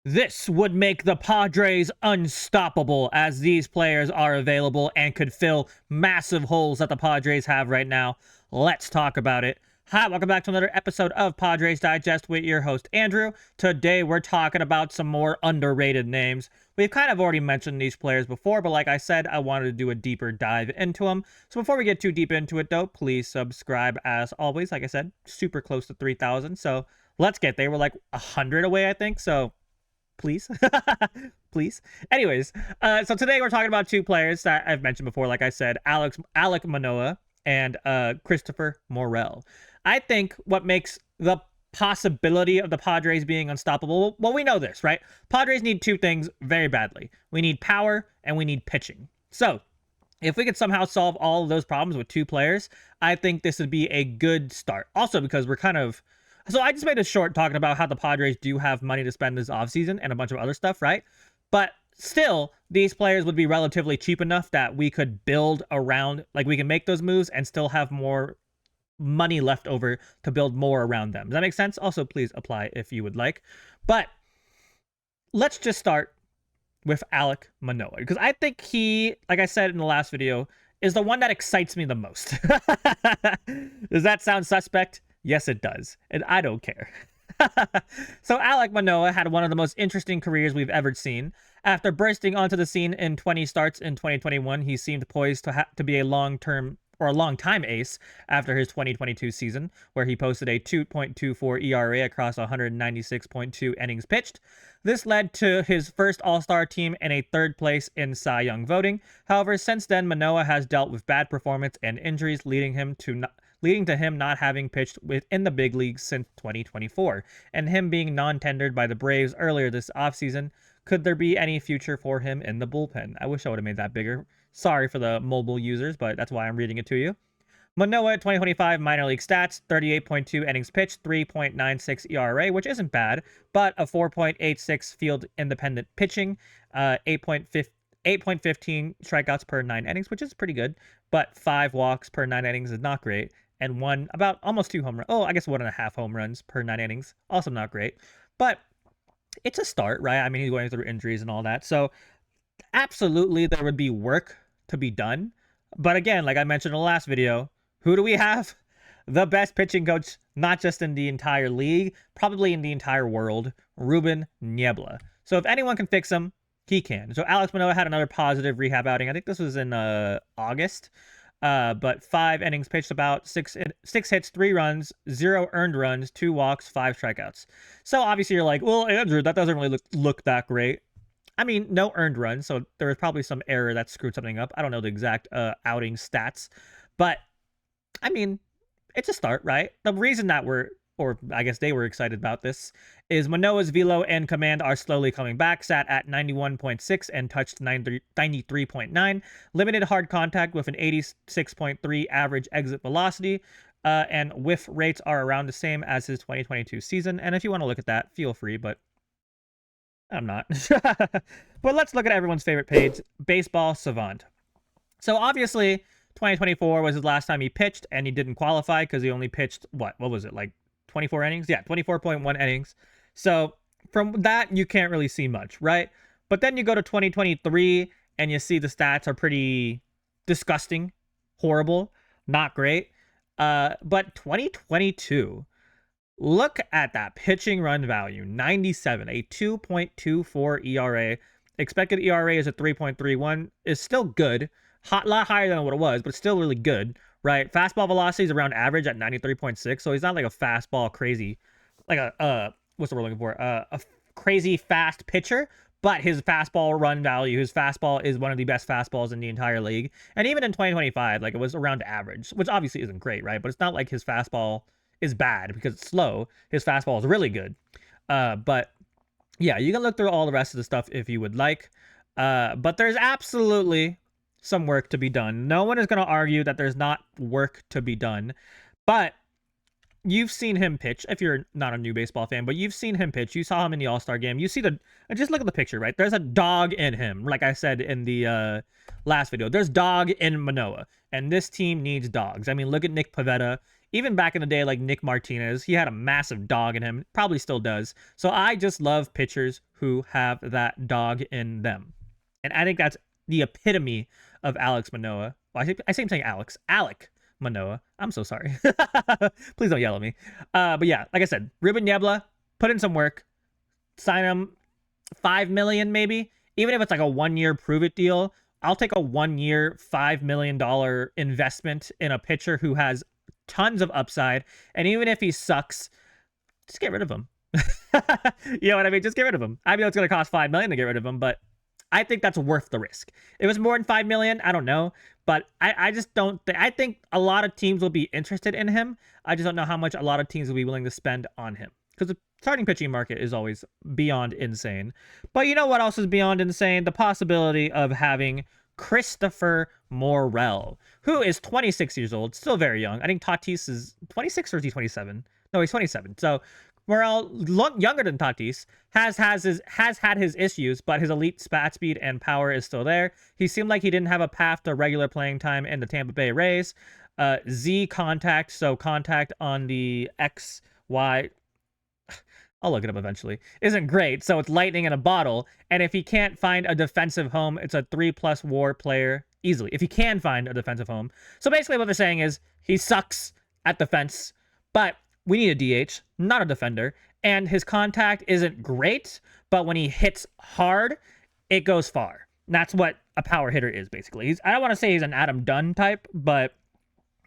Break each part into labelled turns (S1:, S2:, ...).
S1: This would make the Padres unstoppable, as these players are available and could fill massive holes that the Padres have right now. Let's talk about it. Hi, welcome back to another episode of Padres Digest with your host, Andrew. Today, we're talking about some more underrated names. We've kind of already mentioned these players before, but like I said, I wanted to do a deeper dive into them. So before we get too deep into it, though, please subscribe as always. Like I said, super close to 3,000, so let's get there. We're like 100 away, I think, so please. Please. Anyways, so today we're talking about two players that I've mentioned before. Like I said, Alek Manoah and Christopher Morel. I think what makes the possibility of the Padres being unstoppable, well, we know this, right? Padres need two things very badly. We need power and we need pitching. So if we could somehow solve all of those problems with two players, I think this would be a good start. Also, because we're kind of... So I just made a short talking about how the Padres do have money to spend this offseason and a bunch of other stuff, right? But still, these players would be relatively cheap enough that we could build around, like we can make those moves and still have more money left over to build more around them. Does that make sense? Also, please apply if you would like. But let's just start with Alek Manoah, because I think he, like I said in the last video, is the one that excites me the most. Does that sound suspect? Yes, it does. And I don't care. So Alek Manoah had one of the most interesting careers we've ever seen. After bursting onto the scene in 20 starts in 2021, he seemed poised to be a long-time ace after his 2022 season, where he posted a 2.24 ERA across 196.2 innings pitched. This led to his first All-Star team and a third place in Cy Young voting. However, since then, Manoah has dealt with bad performance and injuries, leading to him not having pitched within the big leagues since 2024, and him being non-tendered by the Braves earlier this offseason. Could there be any future for him in the bullpen? I wish I would have made that bigger. Sorry for the mobile users, but that's why I'm reading it to you. Manoah, 2025 minor league stats, 38.2 innings pitched, 3.96 ERA, which isn't bad, but a 4.86 field independent pitching, 8.15 strikeouts per 9 innings, which is pretty good, but 5 walks per 9 innings is not great, and almost 2 home runs. Oh, I guess 1.5 home runs per 9 innings, also not great, but it's a start, right? I mean, he's going through injuries and all that, so absolutely there would be work to be done. But again, like I mentioned in the last video, who do we have? The best pitching coach, not just in the entire league, probably in the entire world, Ruben Niebla. So if anyone can fix him, he can. So Alek Manoah had another positive rehab outing. I think this was in August. But 5 innings pitched, about 6 hits, 3 runs, 0 earned runs, 2 walks, 5 strikeouts. So obviously you're like, well, Andrew, that doesn't really look that great. I mean, no earned runs, so there was probably some error that screwed something up. I don't know the exact outing stats, but I mean, it's a start, right? The reason that I guess they were excited about this, is Manoah's velo and command are slowly coming back, sat at 91.6 and touched 93.9, limited hard contact with an 86.3 average exit velocity, and whiff rates are around the same as his 2022 season. And if you want to look at that, feel free, but I'm not. But let's look at everyone's favorite page, Baseball Savant. So obviously, 2024 was his last time he pitched, and he didn't qualify because he only pitched, what was it, like 24 innings? Yeah, 24.1 innings. So from that, you can't really see much, right? But then you go to 2023, and you see the stats are pretty disgusting, horrible, not great. But 2022... look at that pitching run value, 97, a 2.24 ERA. Expected ERA is a 3.31, is still good. A lot higher than what it was, but still really good, right? Fastball velocity is around average at 93.6, so he's not like a fastball crazy, like what's the word looking for? A crazy fast pitcher, but his fastball run value, his fastball is one of the best fastballs in the entire league. And even in 2025, like it was around average, which obviously isn't great, right? But it's not like his fastball is bad because it's slow. His fastball is really good. But yeah, you can look through all the rest of the stuff if you would like. But there's absolutely some work to be done. No one is going to argue that there's not work to be done. But you've seen him pitch, if you're not a new baseball fan, but you've seen him pitch. You saw him in the All-Star game. You see just look at the picture, right? There's a dog in him. Like I said in the last video, there's dog in Manoah. And this team needs dogs. I mean, look at Nick Pivetta. even back in the day, like Nick Martinez, he had a massive dog in him, probably still does. So I just love pitchers who have that dog in them. And I think that's the epitome of Alek Manoah. Well, I say I'm saying Alek Manoah. I'm so sorry. Please don't yell at me. But yeah, like I said, Ruben Niebla, put in some work, sign him $5 million maybe. Even if it's like a 1 year prove it deal, I'll take a 1 year $5 million investment in a pitcher who has tons of upside. And even if he sucks, just get rid of him. You know what I mean? Just get rid of him. I know it's going to cost $5 million to get rid of him, but I think that's worth the risk. If it was more than $5 million, I don't know. But I just don't think, I think a lot of teams will be interested in him. I just don't know how much a lot of teams will be willing to spend on him. Because the starting pitching market is always beyond insane. But you know what else is beyond insane? The possibility of having Christopher Morel, who is 26 years old, still very young. I think Tatis is 26 or is he 27? No, he's 27. So Morel, younger than Tatis, has had his issues, but his elite bat speed and power is still there. He seemed like he didn't have a path to regular playing time in the Tampa Bay Rays. Z contact, so contact on the XY, I'll look it up eventually, isn't great, so it's lightning in a bottle. And if he can't find a defensive home, it's a 3+ WAR player easily, if he can find a defensive home. So basically what they're saying is he sucks at defense, but we need a DH, not a defender. And his contact isn't great, but when he hits hard, it goes far. And that's what a power hitter is, basically. I don't want to say he's an Adam Dunn type, but,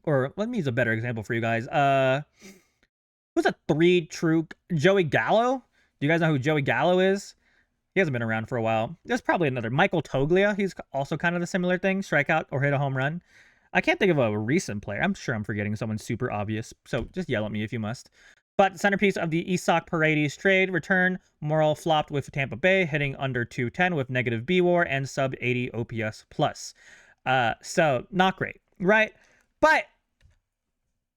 S1: or let me use a better example for you guys. Who's a 3 true Joey Gallo? Do you guys know who Joey Gallo is? He hasn't been around for a while. There's probably another. Michael Toglia. He's also kind of the similar thing. Strikeout or hit a home run. I can't think of a recent player. I'm sure I'm forgetting someone super obvious. So just yell at me if you must. But centerpiece of the Isak Paredes trade return. Morel flopped with Tampa Bay, hitting under 210 with negative B-WAR and sub 80 OPS plus. So not great, right? But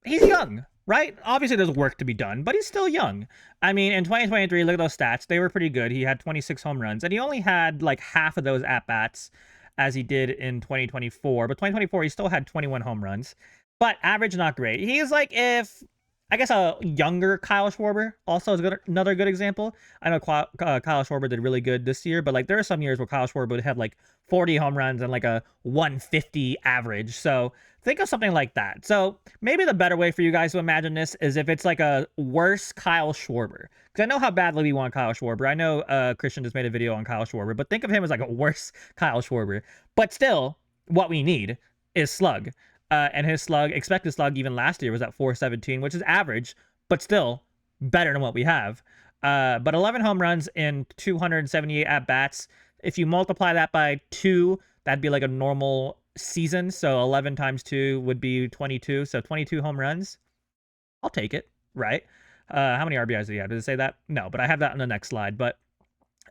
S1: he's young. Right? Obviously, there's work to be done, but he's still young. I mean, in 2023, look at those stats. They were pretty good. He had 26 home runs, and he only had like half of those at-bats as he did in 2024. But 2024, he still had 21 home runs. But average, not great. He's like if, I guess, a younger Kyle Schwarber also is another good example. I know Kyle Schwarber did really good this year, but like there are some years where Kyle Schwarber would have like 40 home runs and like a 150 average. So think of something like that. So maybe the better way for you guys to imagine this is if it's like a worse Kyle Schwarber. Because I know how badly we want Kyle Schwarber. I know Christian just made a video on Kyle Schwarber, but think of him as like a worse Kyle Schwarber. But still, what we need is slug. And his slug, expected slug even last year was at 417, which is average, but still better than what we have. But 11 home runs in 278 at-bats. If you multiply that by 2, that'd be like a normal season. So 11 times 2 would be 22. So 22 home runs. I'll take it, right? How many RBIs do you have? Does it say that? No, but I have that on the next slide. But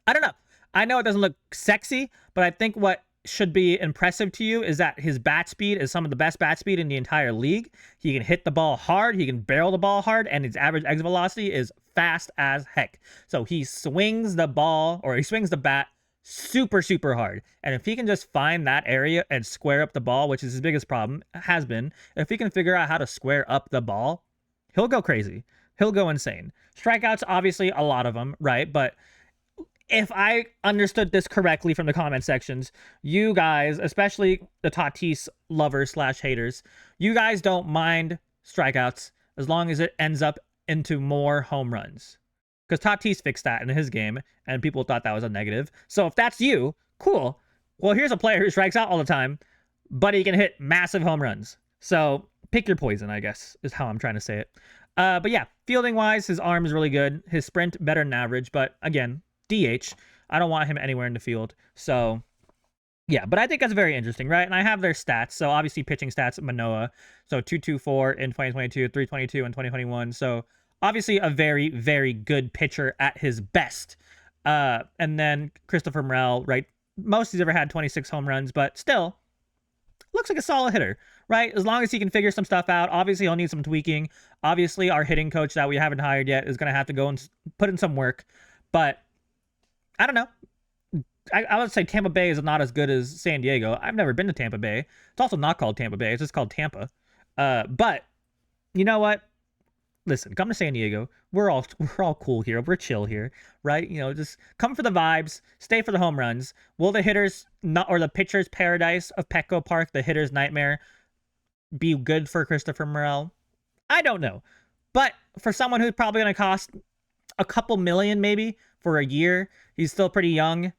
S1: I don't know. I know it doesn't look sexy, but I think what should be impressive to you is that his bat speed is some of the best bat speed in the entire league. He can hit the ball hard, he can barrel the ball hard, and his average exit velocity is fast as heck. So he swings the ball, or he swings the bat super, super hard. And if he can just find that area and square up the ball, which is his biggest problem, has been, if he can figure out how to square up the ball, he'll go crazy. He'll go insane. Strikeouts, obviously, a lot of them, right? But if I understood this correctly from the comment sections, you guys, especially the Tatis lovers / haters, you guys don't mind strikeouts as long as it ends up into more home runs. Because Tatis fixed that in his game, and people thought that was a negative. So if that's you, cool. Well, here's a player who strikes out all the time, but he can hit massive home runs. So pick your poison, I guess, is how I'm trying to say it. But yeah, fielding-wise, his arm is really good. His sprint, better than average, but again, DH. I don't want him anywhere in the field. So, yeah, but I think that's very interesting, right? And I have their stats. So, obviously, pitching stats, Manoah. So, 224 in 2022, 322 in 2021. So, obviously, a very, very good pitcher at his best. And then Christopher Morel, right? Most he's ever had 26 home runs, but still, looks like a solid hitter, right? As long as he can figure some stuff out. Obviously, he'll need some tweaking. Obviously, our hitting coach that we haven't hired yet is going to have to go and put in some work. But I don't know. I would say Tampa Bay is not as good as San Diego. I've never been to Tampa Bay. It's also not called Tampa Bay. It's just called Tampa. But you know what? Listen, come to San Diego. We're all cool here. We're chill here, right? You know, just come for the vibes, stay for the home runs. Will the hitters not or the pitcher's paradise of Petco Park, the hitter's nightmare, be good for Christopher Morel? I don't know. But for someone who's probably going to cost a couple million maybe for a year, he's still pretty young.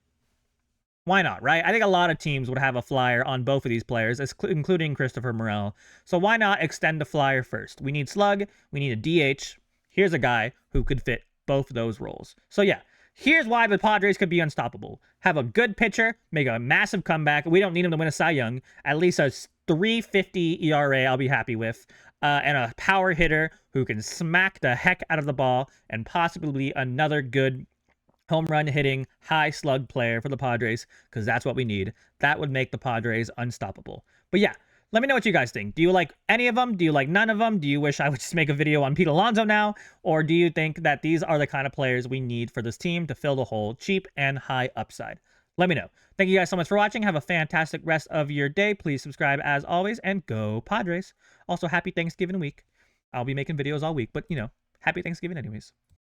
S1: Why not, right? I think a lot of teams would have a flyer on both of these players, including Christopher Morel. So why not extend the flyer first? We need slug. We need a DH. Here's a guy who could fit both of those roles. So yeah, here's why the Padres could be unstoppable. Have a good pitcher, make a massive comeback. We don't need him to win a Cy Young. At least a 3.50 ERA I'll be happy with. And a power hitter who can smack the heck out of the ball and possibly be another good home run hitting, high slug player for the Padres, because that's what we need. That would make the Padres unstoppable. But yeah, let me know what you guys think. Do you like any of them? Do you like none of them? Do you wish I would just make a video on Pete Alonso now? Or do you think that these are the kind of players we need for this team to fill the hole, cheap and high upside? Let me know. Thank you guys so much for watching. Have a fantastic rest of your day. Please subscribe as always, and go Padres. Also, happy Thanksgiving week. I'll be making videos all week, but, you know, happy Thanksgiving anyways.